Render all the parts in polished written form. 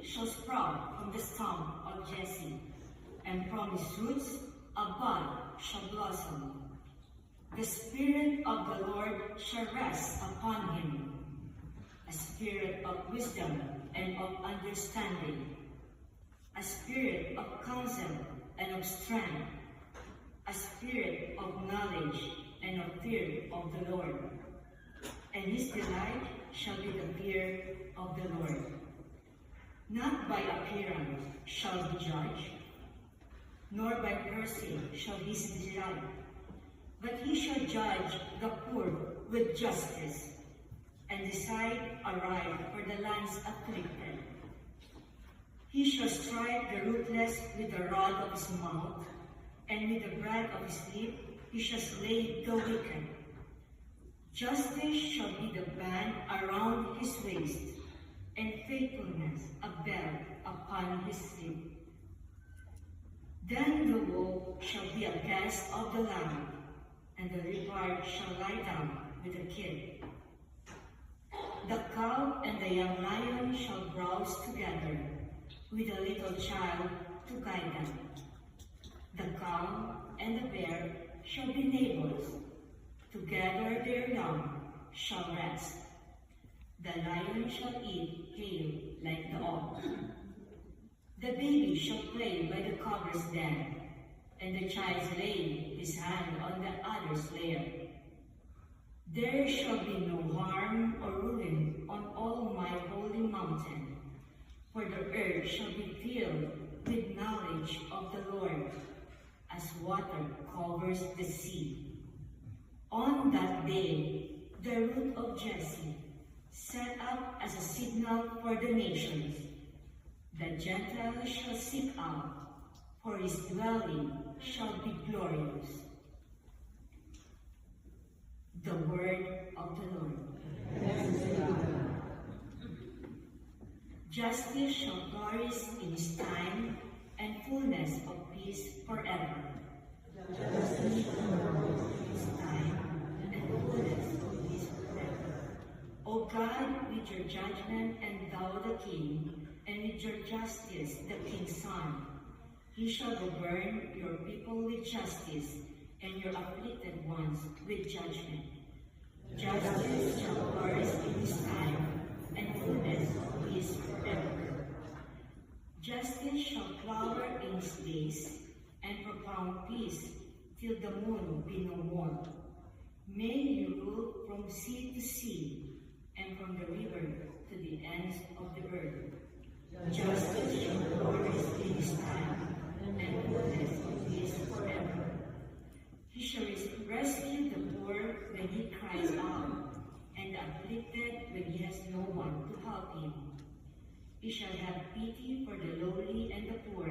shall sprout from the stump of Jesse, and from his roots a bud shall blossom. The Spirit of the Lord shall rest upon him, a spirit of wisdom and of understanding, a spirit of counsel and of strength, a spirit of knowledge and of fear of the Lord. And his delight shall be the fear of the Lord. Not by appearance shall he judge, nor by person shall his delight, but he shall judge the poor with justice, and decide aright for the land's afflicted. He shall strike the ruthless with the rod of his mouth, and with the breath of his lip he shall slay the wicked. Justice shall be the band around his waist, and faithfulness a belt upon his hip. Then the wolf shall be a guest of the lamb, and the leopard shall lie down with the kid. The cow and the young lion shall browse together, with a little child to guide them. The cow and the bear shall be neighbors, together their young shall rest. The lion shall eat hay like the ox. The baby shall play by the cobber's den, and the child lay his hand on the other's lair. There shall be no harm or ruin on all my holy mountain, for the earth shall be filled with knowledge of the Lord, as water covers the sea. On that day, the root of Jesse, set up as a signal for the nations. The Gentiles shall seek out, for his dwelling shall be glorious. The word of the Lord. Justice shall flourish in his time, and fullness of peace forever. Justice shall flourish in his time, and fullness of peace forever. O God, with your judgment, and thou the king, and with your justice the king's son, he shall govern your people with justice, and your afflicted ones with judgment. Justice shall flourish in his time, and fullness of peace forever. Justice shall flower in his days, and profound peace till the moon be no more. May you rule from sea to sea, and from the river to the ends of the earth. Justice shall flourish in his time, and fullness of peace forever. He shall rescue the poor when he cries out, and the afflicted when he has no one to help him. He shall have pity for the lowly and the poor.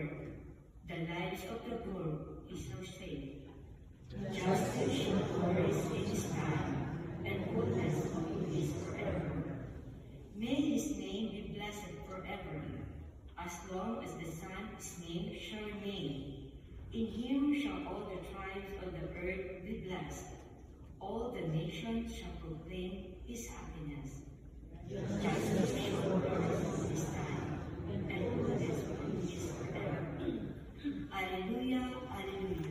The lives of the poor he shall save. Justice shall flourish in his time, and fullness of peace forever. May his name be blessed forever, as long as the Son his name shall remain. In him shall all the tribes of the earth be blessed. All the nations shall proclaim his happiness. Justice shall flourish in his time, and fullness of peace forever. Alleluia, alleluia.